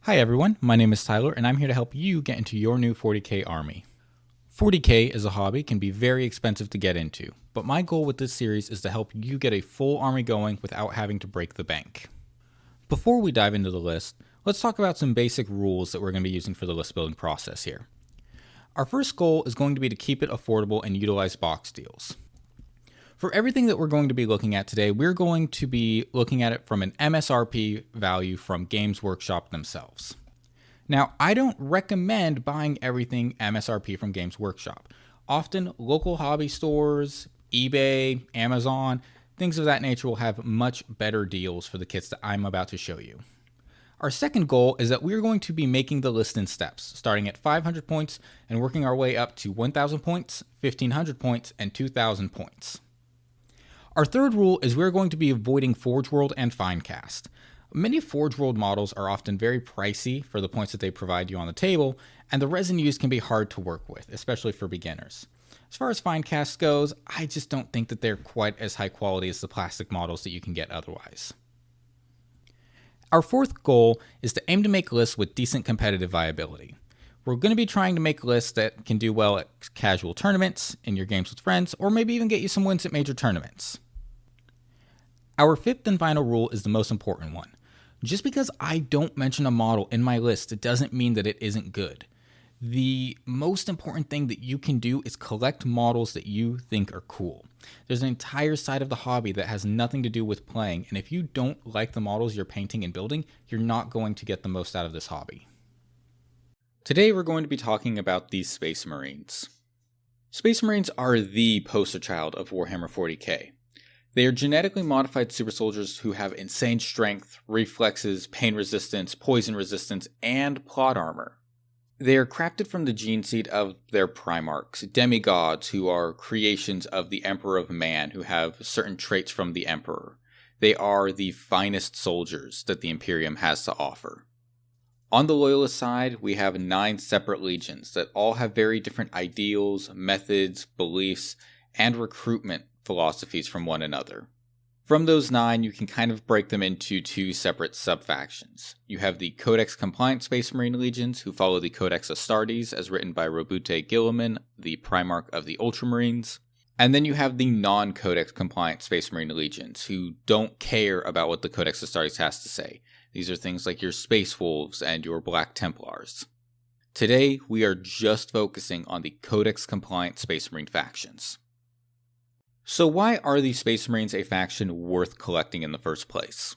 Hi everyone, my name is Tyler and I'm here to help you get into your new 40k army. 40k as a hobby can be very expensive to get into, but my goal with this series is to help you get a full army going without having to break the bank. Before we dive into the list, let's talk about some basic rules that we're going to be using for the list building process here. Our first goal is going to be to keep it affordable and utilize box deals. For everything that we're going to be looking at today, we're going to be looking at it from an MSRP value from Games Workshop themselves. Now, I don't recommend buying everything MSRP from Games Workshop. Often, local hobby stores, eBay, Amazon, things of that nature will have much better deals for the kits that I'm about to show you. Our second goal is that we're going to be making the list in steps, starting at 500 points and working our way up to 1,000 points, 1,500 points, and 2,000 points. Our third rule is we're going to be avoiding Forge World and Finecast. Many Forge World models are often very pricey for the points that they provide you on the table, and the resin used can be hard to work with, especially for beginners. As far as Finecast goes, I just don't think that they're quite as high quality as the plastic models that you can get otherwise. Our fourth goal is to aim to make lists with decent competitive viability. We're going to be trying to make lists that can do well at casual tournaments, in your games with friends, or maybe even get you some wins at major tournaments. Our fifth and final rule is the most important one. Just because I don't mention a model in my list, it doesn't mean that it isn't good. The most important thing that you can do is collect models that you think are cool. There's an entire side of the hobby that has nothing to do with playing, and if you don't like the models you're painting and building, you're not going to get the most out of this hobby. Today we're going to be talking about the Space Marines. Space Marines are the poster child of Warhammer 40k. They are genetically modified super soldiers who have insane strength, reflexes, pain resistance, poison resistance, and plot armor. They are crafted from the gene seed of their primarchs, demigods who are creations of the Emperor of Man who have certain traits from the Emperor. They are the finest soldiers that the Imperium has to offer. On the Loyalist side, we have 9 separate legions that all have very different ideals, methods, beliefs, and recruitment philosophies from one another. From those 9, you can kind of break them into 2 separate sub-factions. You have the Codex-compliant Space Marine legions, who follow the Codex Astartes, as written by Robute Guilliman, the Primarch of the Ultramarines. And then you have the non-Codex-compliant Space Marine legions, who don't care about what the Codex Astartes has to say. These are things like your Space Wolves and your Black Templars. Today, we are just focusing on the Codex-compliant Space Marine factions. So why are the Space Marines a faction worth collecting in the first place?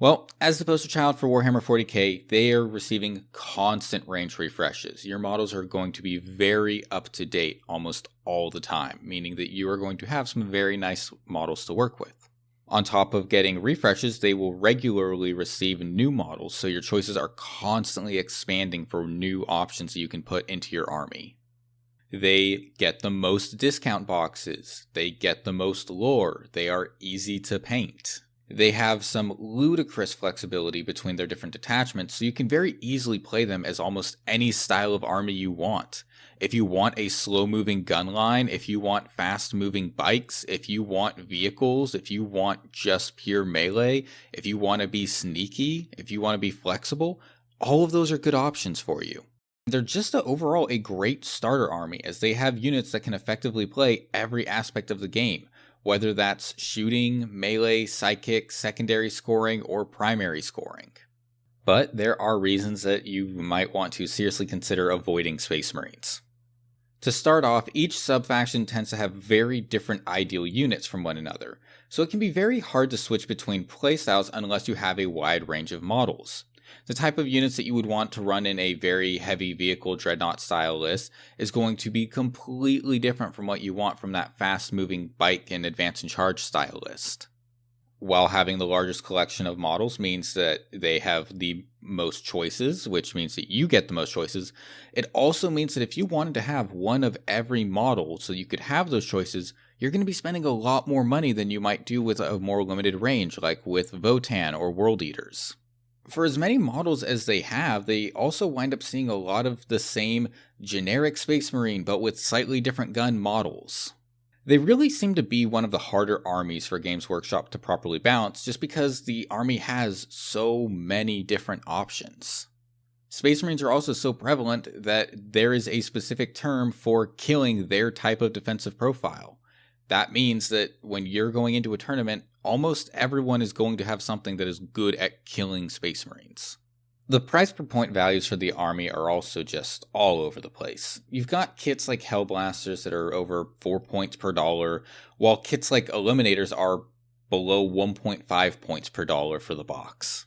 Well, as the poster child for Warhammer 40k, they are receiving constant range refreshes. Your models are going to be very up to date almost all the time, meaning that you are going to have some very nice models to work with. On top of getting refreshes, they will regularly receive new models, so your choices are constantly expanding for new options that you can put into your army. They get the most discount boxes, they get the most lore, they are easy to paint. They have some ludicrous flexibility between their different detachments, so you can very easily play them as almost any style of army you want. If you want a slow-moving gun line, if you want fast-moving bikes, if you want vehicles, if you want just pure melee, if you want to be sneaky, if you want to be flexible, all of those are good options for you. They're just overall a great starter army, as they have units that can effectively play every aspect of the game, whether that's shooting, melee, psychic, secondary scoring, or primary scoring. But there are reasons that you might want to seriously consider avoiding Space Marines. To start off, each sub-faction tends to have very different ideal units from one another, so it can be very hard to switch between playstyles unless you have a wide range of models. The type of units that you would want to run in a very heavy vehicle dreadnought style list is going to be completely different from what you want from that fast moving bike and advance and charge style list. While having the largest collection of models means that they have the most choices, which means that you get the most choices, it also means that if you wanted to have one of every model so you could have those choices, you're going to be spending a lot more money than you might do with a more limited range, like with Votann or World Eaters. For as many models as they have, they also wind up seeing a lot of the same generic Space Marine, but with slightly different gun models. They really seem to be one of the harder armies for Games Workshop to properly balance, just because the army has so many different options. Space Marines are also so prevalent that there is a specific term for killing their type of defensive profile. That means that when you're going into a tournament, almost everyone is going to have something that is good at killing Space Marines. The price per point values for the army are also just all over the place. You've got kits like Hellblasters that are over 4 points per dollar, while kits like Eliminators are below 1.5 points per dollar for the box.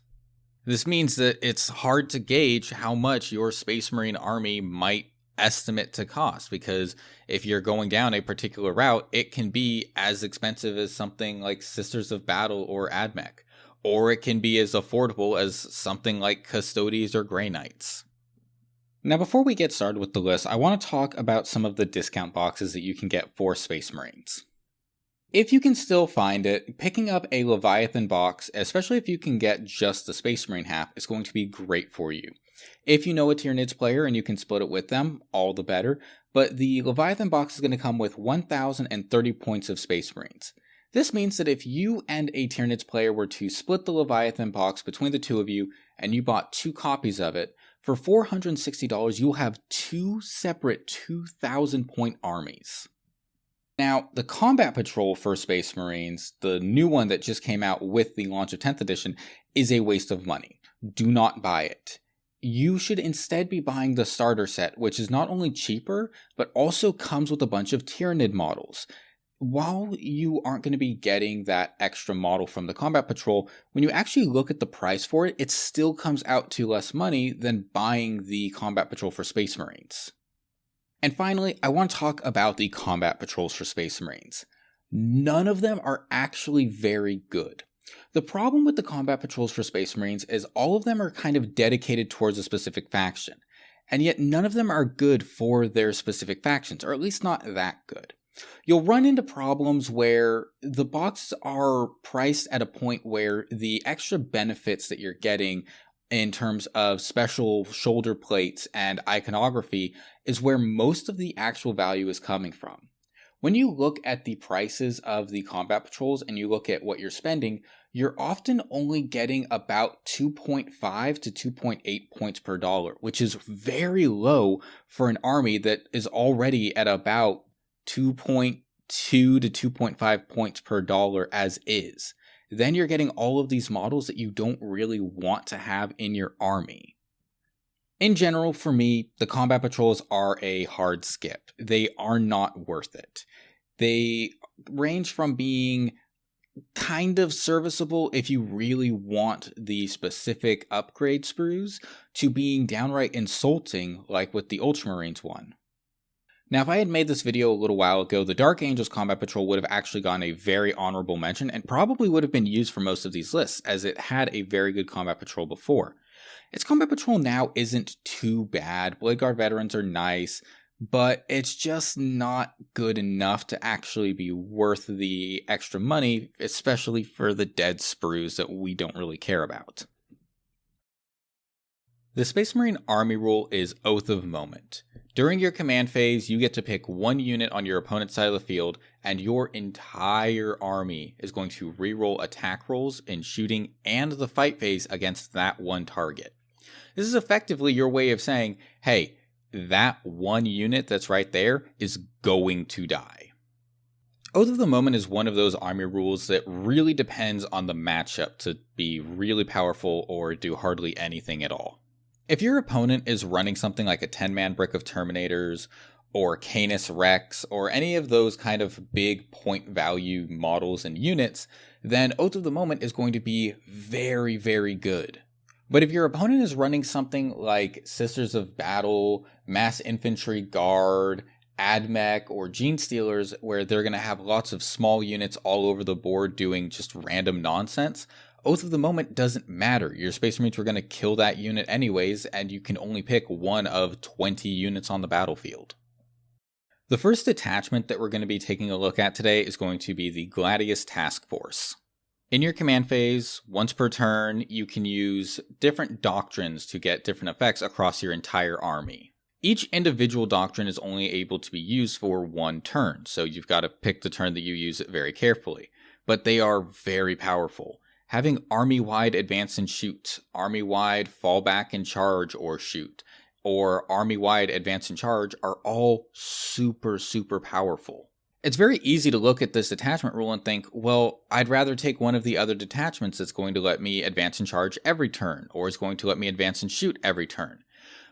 This means that it's hard to gauge how much your Space Marine army might estimate to cost, because if you're going down a particular route, it can be as expensive as something like Sisters of Battle or AdMech, or it can be as affordable as something like Custodes or Grey Knights. Now, before we get started with the list, I want to talk about some of the discount boxes that you can get for Space Marines. If you can still find it, picking up a Leviathan box, especially if you can get just the Space Marine half, is going to be great for you. If you know a Tyranids player and you can split it with them, all the better, but the Leviathan box is going to come with 1,030 points of Space Marines. This means that if you and a Tyranids player were to split the Leviathan box between the two of you, and you bought 2 copies of it, for $460 you'll have 2 separate 2,000 point armies. Now, the Combat Patrol for Space Marines, the new one that just came out with the launch of 10th edition, is a waste of money. Do not buy it. You should instead be buying the starter set, which is not only cheaper, but also comes with a bunch of Tyranid models. While you aren't going to be getting that extra model from the Combat Patrol, when you actually look at the price for it, it still comes out to less money than buying the Combat Patrol for Space Marines. And finally, I want to talk about the Combat Patrols for Space Marines. None of them are actually very good. The problem with the Combat Patrols for Space Marines is all of them are kind of dedicated towards a specific faction, and yet none of them are good for their specific factions, or at least not that good. You'll run into problems where the boxes are priced at a point where the extra benefits that you're getting in terms of special shoulder plates and iconography is where most of the actual value is coming from. When you look at the prices of the Combat Patrols and you look at what you're spending, you're often only getting about 2.5 to 2.8 points per dollar, which is very low for an army that is already at about 2.2 to 2.5 points per dollar as is. Then you're getting all of these models that you don't really want to have in your army. In general, for me, the Combat Patrols are a hard skip. They are not worth it. They range from being kind of serviceable if you really want the specific upgrade sprues, to being downright insulting like with the Ultramarines one. Now, if I had made this video a little while ago, the Dark Angels Combat Patrol would have actually gotten a very honorable mention and probably would have been used for most of these lists, as it had a very good Combat Patrol before. Its Combat Patrol now isn't too bad. Blade Guard veterans are nice, but it's just not good enough to actually be worth the extra money, especially for the dead sprues that we don't really care about. The Space Marine Army rule is Oath of Moment. During your command phase, you get to pick one unit on your opponent's side of the field, and your entire army is going to reroll attack rolls in shooting and the fight phase against that one target. This is effectively your way of saying, hey, that one unit that's right there is going to die. Oath of the Moment is one of those army rules that really depends on the matchup to be really powerful or do hardly anything at all. If your opponent is running something like a 10-man brick of Terminators, or Canis Rex, or any of those kind of big point value models and units, then Oath of the Moment is going to be very, very good. But if your opponent is running something like Sisters of Battle, Mass Infantry Guard, AdMech, or Gene Stealers, where they're going to have lots of small units all over the board doing just random nonsense, Oath of the Moment doesn't matter. Your Space Marines are going to kill that unit anyways, and you can only pick one of 20 units on the battlefield. The first detachment that we're going to be taking a look at today is going to be the Gladius Task Force. In your command phase, once per turn, you can use different doctrines to get different effects across your entire army. Each individual doctrine is only able to be used for one turn, so you've got to pick the turn that you use it very carefully. But they are very powerful. Having army-wide advance and shoot, army-wide fall back and charge or shoot, or army-wide advance and charge are all super, super powerful. It's very easy to look at this detachment rule and think, well, I'd rather take one of the other detachments that's going to let me advance and charge every turn, or is going to let me advance and shoot every turn.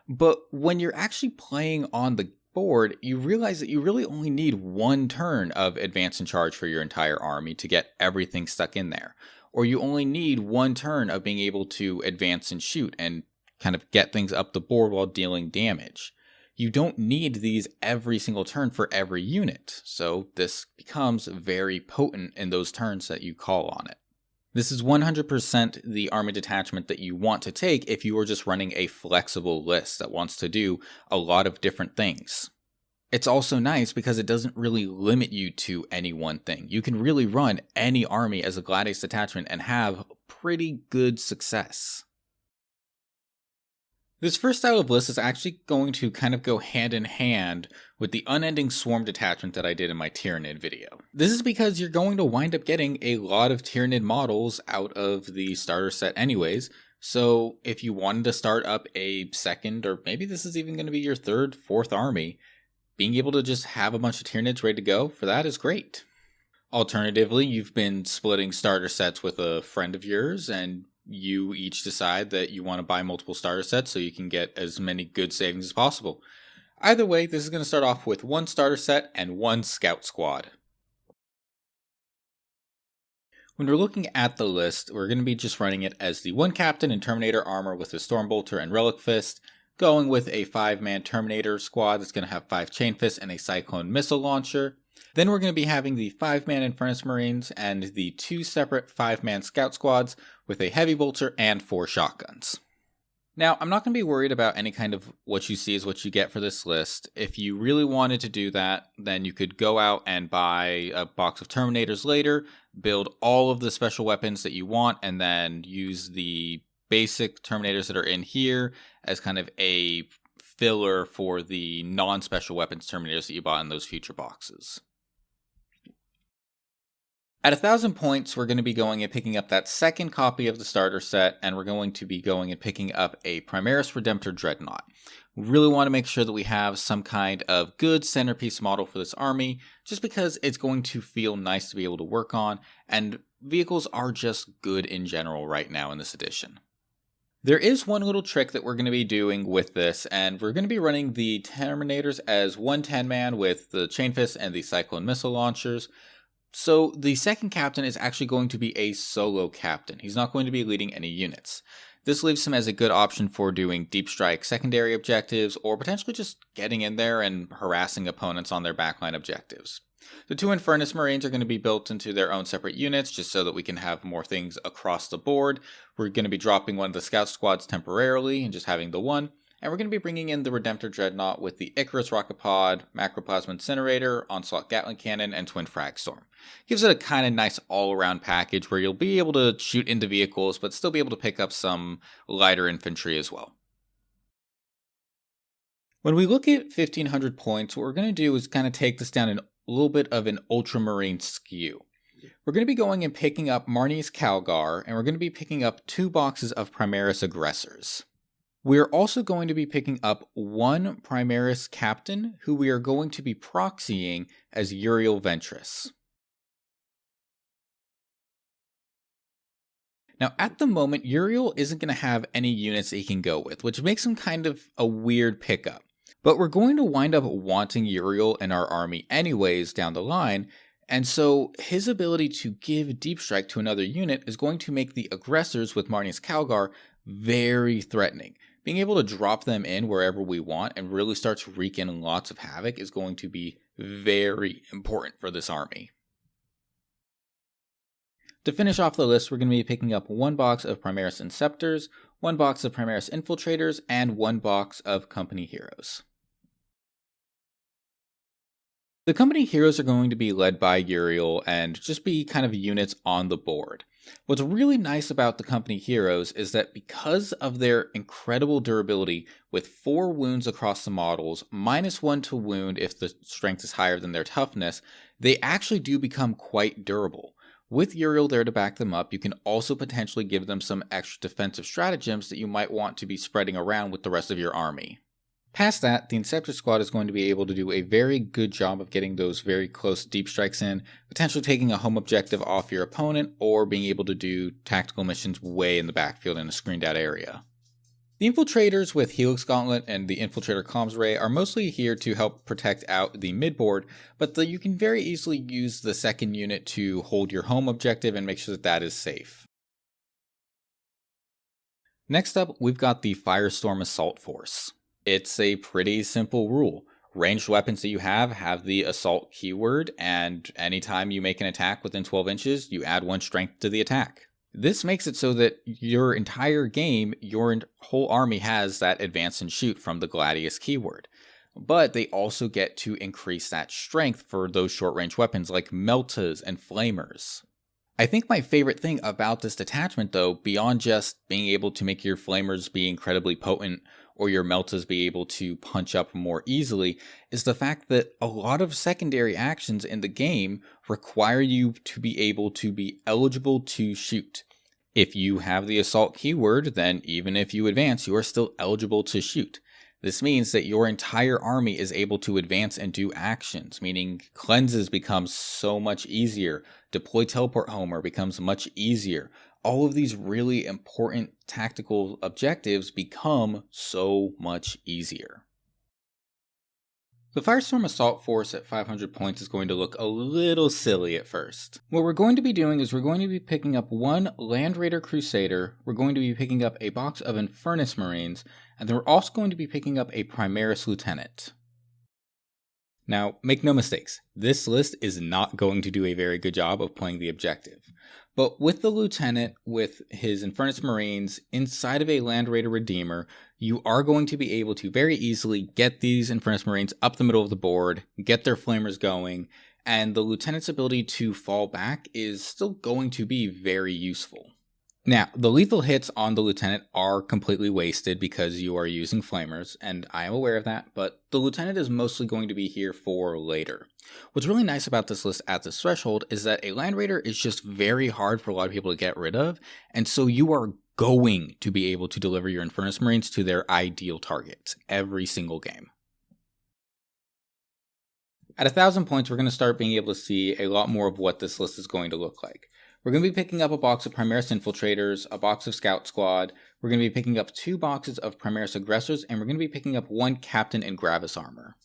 But when you're actually playing on the board, you realize that you really only need one turn of advance and charge for your entire army to get everything stuck in there. Or you only need one turn of being able to advance and shoot and kind of get things up the board while dealing damage. You don't need these every single turn for every unit, so this becomes very potent in those turns that you call on it. This is 100% the army detachment that you want to take if you are just running a flexible list that wants to do a lot of different things. It's also nice because it doesn't really limit you to any one thing. You can really run any army as a Gladius detachment and have pretty good success. This first style of list is actually going to kind of go hand in hand with the unending swarm detachment that I did in my Tyranid video. This is because you're going to wind up getting a lot of Tyranid models out of the starter set anyways, so if you wanted to start up a second, or maybe this is even going to be your third, fourth army, being able to just have a bunch of Tyranids ready to go for that is great. Alternatively, you've been splitting starter sets with a friend of yours, and you each decide that you want to buy multiple starter sets so you can get as many good savings as possible. Either way, this is going to start off with one starter set and one scout squad. When we're looking at the list, we're going to be just running it as the one captain in Terminator armor with a Stormbolter and Relic Fist, going with a 5-man Terminator squad that's going to have 5 Chain Fists and a Cyclone Missile Launcher. Then we're going to be having the 5-man Infernus Marines and the 2 separate 5-man Scout Squads with a Heavy Bolter and 4 shotguns. Now, I'm not going to be worried about any kind of what you see is what you get for this list. If you really wanted to do that, then you could go out and buy a box of Terminators later, build all of the special weapons that you want, and then use the basic Terminators that are in here as kind of a filler for the non-special weapons Terminators that you bought in those future boxes. At 1,000 points, we're going to be going and picking up that second copy of the starter set, and we're going to be going and picking up a Primaris Redemptor Dreadnought. We really want to make sure that we have some kind of good centerpiece model for this army, just because it's going to feel nice to be able to work on, and vehicles are just good in general right now in this edition. There is one little trick that we're going to be doing with this, and we're going to be running the Terminators as one 10-man with the Chain Fists and the Cyclone Missile Launchers. So the second captain is actually going to be a solo captain. He's not going to be leading any units. This leaves him as a good option for doing deep strike secondary objectives, or potentially just getting in there and harassing opponents on their backline objectives. The 2 Infernus Marines are going to be built into their own separate units, just so that we can have more things across the board. We're going to be dropping one of the Scout Squads temporarily and just having the one. And we're going to be bringing in the Redemptor Dreadnought with the Icarus Rocket Pod, Macroplasma Incinerator, Onslaught Gatling Cannon, and Twin Fragstorm. Gives it a kind of nice all-around package where you'll be able to shoot into vehicles, but still be able to pick up some lighter infantry as well. When we look at 1,500 points, what we're going to do is kind of take this down a little bit of an Ultramarine skew. We're going to be going and picking up Marni's Calgar, and we're going to be picking up 2 boxes of Primaris Aggressors. We're also going to be picking up one Primaris Captain, who we are going to be proxying as Uriel Ventress. Now, at the moment, Uriel isn't going to have any units that he can go with, which makes him kind of a weird pickup. But we're going to wind up wanting Uriel in our army anyways down the line, and so his ability to give Deep Strike to another unit is going to make the aggressors with Marni's Calgar very threatening. Being able to drop them in wherever we want and really start to wreak in lots of havoc is going to be very important for this army. To finish off the list, we're going to be picking up 1 box of Primaris Inceptors, 1 box of Primaris Infiltrators, and 1 box of Company Heroes. The Company Heroes are going to be led by Uriel and just be kind of units on the board. What's really nice about the Company Heroes is that because of their incredible durability with 4 wounds across the models, -1 to wound if the strength is higher than their toughness, they actually do become quite durable. With Uriel there to back them up, you can also potentially give them some extra defensive stratagems that you might want to be spreading around with the rest of your army. Past that, the Inceptor squad is going to be able to do a very good job of getting those very close deep strikes in, potentially taking a home objective off your opponent, or being able to do tactical missions way in the backfield in a screened out area. The Infiltrators with Helix Gauntlet and the Infiltrator Comms Ray are mostly here to help protect out the midboard, but you can very easily use the second unit to hold your home objective and make sure that that is safe. Next up, we've got the Firestorm Assault Force. It's a pretty simple rule. Ranged weapons that you have the assault keyword, and anytime you make an attack within 12 inches, you add 1 strength to the attack. This makes it so that your entire game, your whole army has that advance and shoot from the Gladius keyword. But they also get to increase that strength for those short range weapons like Meltas and Flamers. I think my favorite thing about this detachment though, beyond just being able to make your Flamers be incredibly potent or your Meltas be able to punch up more easily, is the fact that a lot of secondary actions in the game require you to be able to be eligible to shoot. If you have the assault keyword, then even if you advance, you are still eligible to shoot. This means that your entire army is able to advance and do actions, meaning cleanses becomes so much easier, deploy teleport homer becomes much easier. All of these really important tactical objectives become so much easier. The Firestorm Assault Force at 500 points is going to look a little silly at first. What we're going to be doing is we're going to be picking up 1 Land Raider Crusader, we're going to be picking up a box of Infernus Marines, and then we're also going to be picking up a Primaris Lieutenant. Now, make no mistakes, this list is not going to do a very good job of playing the objective. But with the Lieutenant, with his Infernus Marines, inside of a Land Raider Redeemer, you are going to be able to very easily get these Infernus Marines up the middle of the board, get their Flamers going, and the Lieutenant's ability to fall back is still going to be very useful. Now, the lethal hits on the Lieutenant are completely wasted because you are using Flamers, and I am aware of that, but the Lieutenant is mostly going to be here for later. What's really nice about this list at this threshold is that a Land Raider is just very hard for a lot of people to get rid of, and so you are going to be able to deliver your Infernus Marines to their ideal targets every single game. At 1,000 points, we're going to start being able to see a lot more of what this list is going to look like. We're going to be picking up a box of Primaris Infiltrators, a box of Scout Squad, we're going to be picking up 2 boxes of Primaris Aggressors, and we're going to be picking up 1 Captain in Gravis Armor.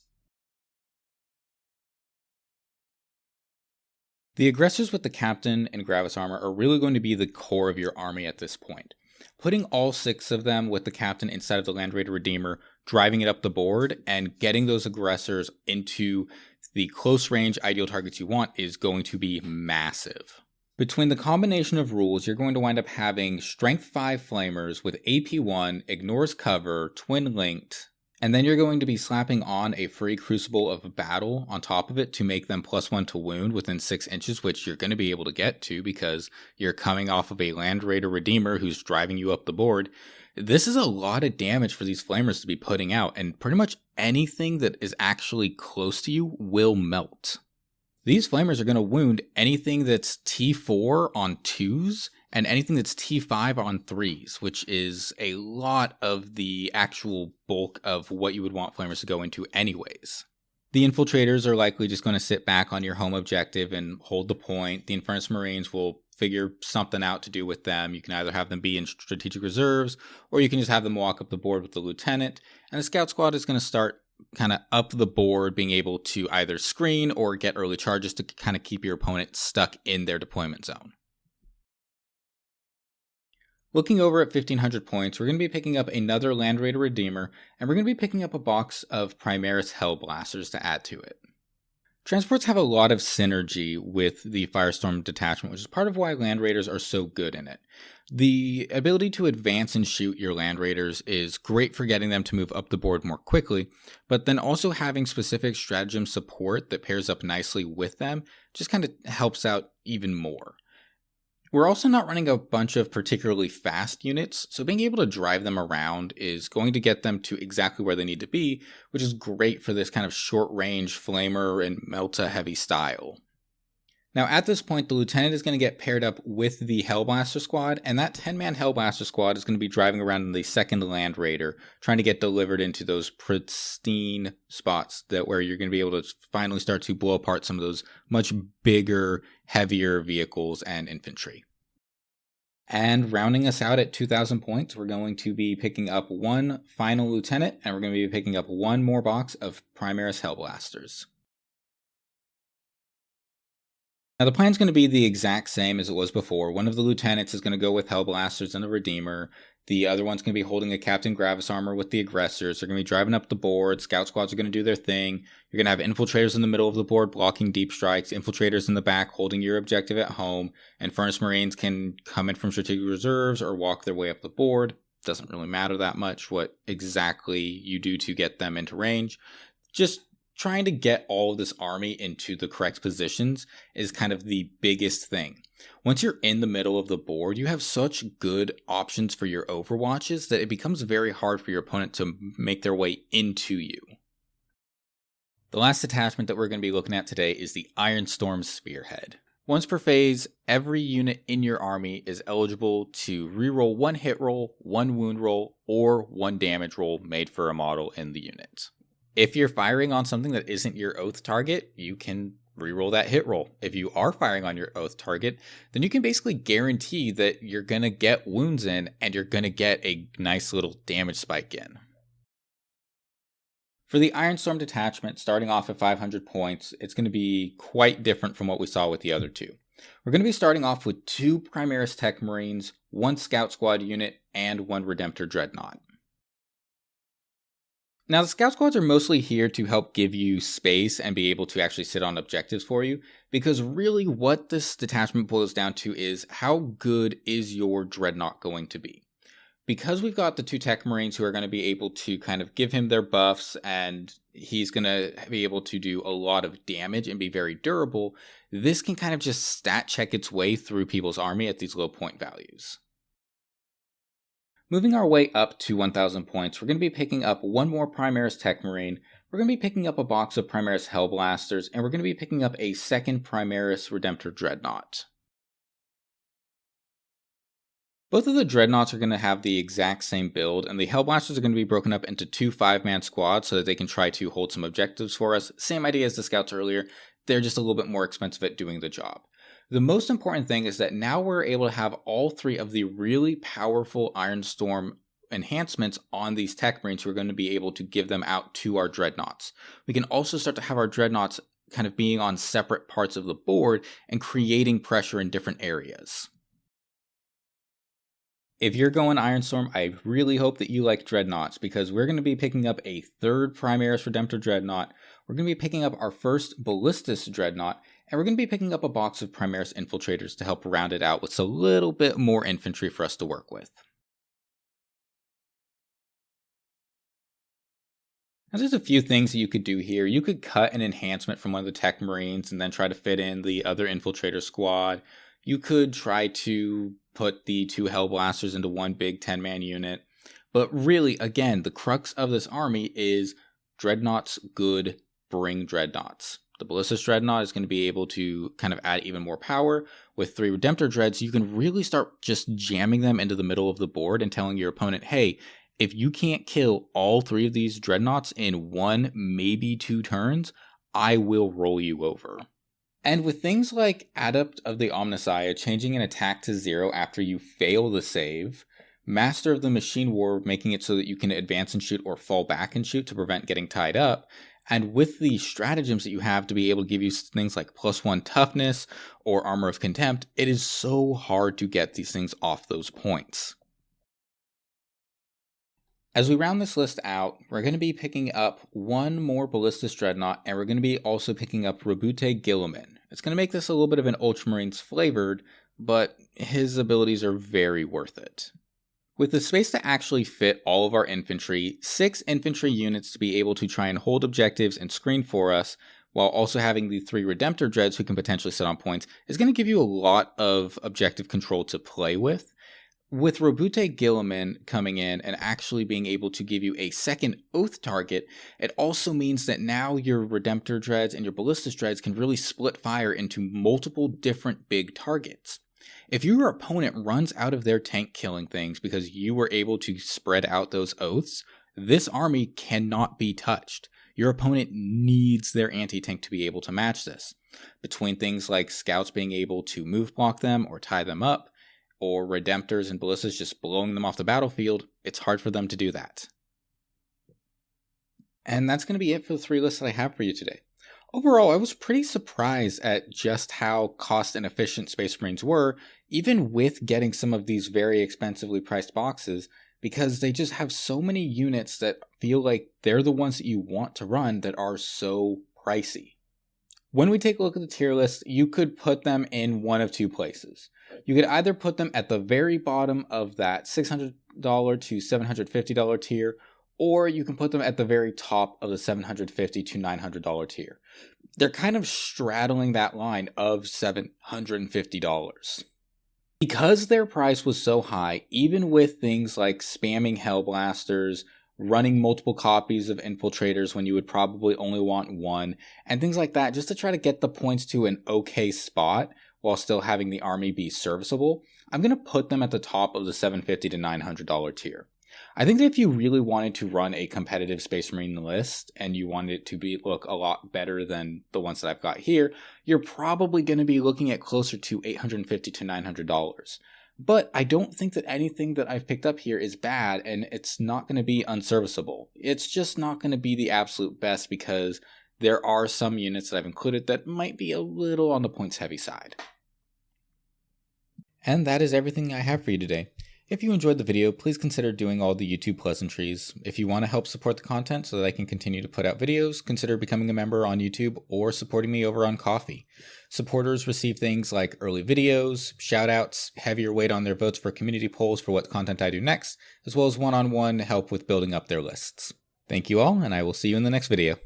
The Aggressors with the Captain and Gravis Armor are really going to be the core of your army at this point. Putting all 6 of them with the Captain inside of the Land Raider Redeemer, driving it up the board, and getting those Aggressors into the close range ideal targets you want is going to be massive. Between the combination of rules, you're going to wind up having Strength 5 Flamers with AP 1, Ignores Cover, Twin Linked, and then you're going to be slapping on a free Crucible of Battle on top of it to make them +1 to wound within 6 inches, which you're going to be able to get to because you're coming off of a Land Raider Redeemer who's driving you up the board. This is a lot of damage for these Flamers to be putting out, and pretty much anything that is actually close to you will melt. These Flamers are going to wound anything that's T4 on 2s and anything that's T5 on 3s, which is a lot of the actual bulk of what you would want Flamers to go into anyways. The Infiltrators are likely just going to sit back on your home objective and hold the point. The Infernus Marines will figure something out to do with them. You can either have them be in strategic reserves, or you can just have them walk up the board with the Lieutenant. And the Scout Squad is going to start kind of up the board, being able to either screen or get early charges to kind of keep your opponent stuck in their deployment zone. Looking over at 1,500 points, we're going to be picking up another Land Raider Redeemer, and we're going to be picking up a box of Primaris Hellblasters to add to it. Transports have a lot of synergy with the Firestorm detachment, which is part of why Land Raiders are so good in it. The ability to advance and shoot your Land Raiders is great for getting them to move up the board more quickly, but then also having specific stratagem support that pairs up nicely with them just kind of helps out even more. We're also not running a bunch of particularly fast units, so being able to drive them around is going to get them to exactly where they need to be, which is great for this kind of short-range Flamer and Melta heavy style. Now at this point, the Lieutenant is going to get paired up with the Hellblaster squad, and that 10-man Hellblaster squad is going to be driving around in the second Land Raider, trying to get delivered into those pristine spots where you're going to be able to finally start to blow apart some of those much bigger, heavier vehicles and infantry. And rounding us out at 2,000 points, we're going to be picking up one final Lieutenant, and we're going to be picking up one more box of Primaris Hellblasters. Now the plan's going to be the exact same as it was before. One of the Lieutenants is going to go with Hellblasters and a Redeemer. The other one's going to be holding a Captain Gravis armor with the Aggressors. They're going to be driving up the board. Scout squads are going to do their thing. You're going to have Infiltrators in the middle of the board blocking deep strikes. Infiltrators in the back holding your objective at home. And Furnace Marines can come in from strategic reserves or walk their way up the board. Doesn't really matter that much what exactly you do to get them into range. Just trying to get all of this army into the correct positions is kind of the biggest thing. Once you're in the middle of the board, you have such good options for your overwatches that it becomes very hard for your opponent to make their way into you. The last detachment that we're going to be looking at today is the Ironstorm Spearhead. Once per phase, every unit in your army is eligible to reroll one hit roll, one wound roll, or one damage roll made for a model in the unit. If you're firing on something that isn't your oath target, you can reroll that hit roll. If you are firing on your oath target, then you can basically guarantee that you're going to get wounds in and you're going to get a nice little damage spike in. For the Ironstorm detachment, starting off at 500 points, it's going to be quite different from what we saw with the other two. We're going to be starting off with 2 Primaris Tech Marines, 1 Scout Squad unit, and 1 Redemptor Dreadnought. Now, the Scout Squads are mostly here to help give you space and be able to actually sit on objectives for you, because really what this detachment boils down to is how good is your Dreadnought going to be? Because we've got the 2 Tech Marines who are going to be able to kind of give him their buffs, and he's going to be able to do a lot of damage and be very durable, this can kind of just stat check its way through people's army at these low point values. Moving our way up to 1,000 points, we're going to be picking up one more Primaris Tech Marine, we're going to be picking up a box of Primaris Hellblasters, and we're going to be picking up a second Primaris Redemptor Dreadnought. Both of the Dreadnoughts are going to have the exact same build, and the Hellblasters are going to be broken up into 2 5-man squads so that they can try to hold some objectives for us. Same idea as the Scouts earlier, they're just a little bit more expensive at doing the job. The most important thing is that now we're able to have all 3 of the really powerful Ironstorm enhancements on these Tech Marines who are going to be able to give them out to our Dreadnoughts. We can also start to have our Dreadnoughts kind of being on separate parts of the board and creating pressure in different areas. If you're going Ironstorm, I really hope that you like Dreadnoughts, because we're going to be picking up a 3rd Primaris Redemptor Dreadnought, we're going to be picking up our first Ballistus Dreadnought, and we're going to be picking up a box of Primaris Infiltrators to help round it out with a little bit more infantry for us to work with. Now there's a few things that you could do here. You could cut an enhancement from one of the Tech Marines and then try to fit in the other Infiltrator squad. You could try to put the 2 Hellblasters into one big 10-man unit. But really, again, the crux of this army is Dreadnoughts good, bring Dreadnoughts. The Ballistus Dreadnought is going to be able to kind of add even more power. With 3 Redemptor Dreads, you can really start just jamming them into the middle of the board and telling your opponent, hey, if you can't kill all 3 of these Dreadnoughts in 1, maybe 2 turns, I will roll you over. And with things like Adept of the Omnissiah changing an attack to 0 after you fail the save, Master of the Machine War making it so that you can advance and shoot or fall back and shoot to prevent getting tied up, and with the stratagems that you have to be able to give you things like +1 toughness or Armor of Contempt, it is so hard to get these things off those points. As we round this list out, we're going to be picking up one more Ballistus Dreadnought, and we're going to be also picking up Rabute Gilliman. It's going to make this a little bit of an Ultramarines flavored, but his abilities are very worth it. With the space to actually fit all of our infantry, 6 infantry units to be able to try and hold objectives and screen for us, while also having the 3 Redemptor Dreads who can potentially sit on points, is going to give you a lot of objective control to play with. With Robute Gilliman coming in and actually being able to give you a second Oath target, it also means that now your Redemptor Dreads and your Ballistus Dreads can really split fire into multiple different big targets. If your opponent runs out of their tank killing things because you were able to spread out those Oaths, this army cannot be touched. Your opponent needs their anti-tank to be able to match this. Between things like scouts being able to move block them or tie them up, or Redemptors and Ballistas just blowing them off the battlefield, it's hard for them to do that. And that's going to be it for the 3 lists that I have for you today. Overall, I was pretty surprised at just how cost inefficient Space Marines were, even with getting some of these very expensively priced boxes, because they just have so many units that feel like they're the ones that you want to run that are so pricey. When we take a look at the tier list, you could put them in one of 2 places. You could either put them at the very bottom of that $600 to $750 tier, or you can put them at the very top of the $750 to $900 tier. They're kind of straddling that line of $750. Because their price was so high, even with things like spamming Hellblasters, running multiple copies of Infiltrators when you would probably only want one, and things like that, just to try to get the points to an okay spot while still having the army be serviceable, I'm going to put them at the top of the $750 to $900 tier. I think that if you really wanted to run a competitive Space Marine list and you wanted it to look a lot better than the ones that I've got here, you're probably going to be looking at closer to $850 to $900. But I don't think that anything that I've picked up here is bad, and it's not going to be unserviceable. It's just not going to be the absolute best because there are some units that I've included that might be a little on the points heavy side. And that is everything I have for you today. If you enjoyed the video, please consider doing all the YouTube pleasantries. If you want to help support the content so that I can continue to put out videos, consider becoming a member on YouTube or supporting me over on Ko-fi. Supporters receive things like early videos, shoutouts, heavier weight on their votes for community polls for what content I do next, as well as one-on-one help with building up their lists. Thank you all, and I will see you in the next video.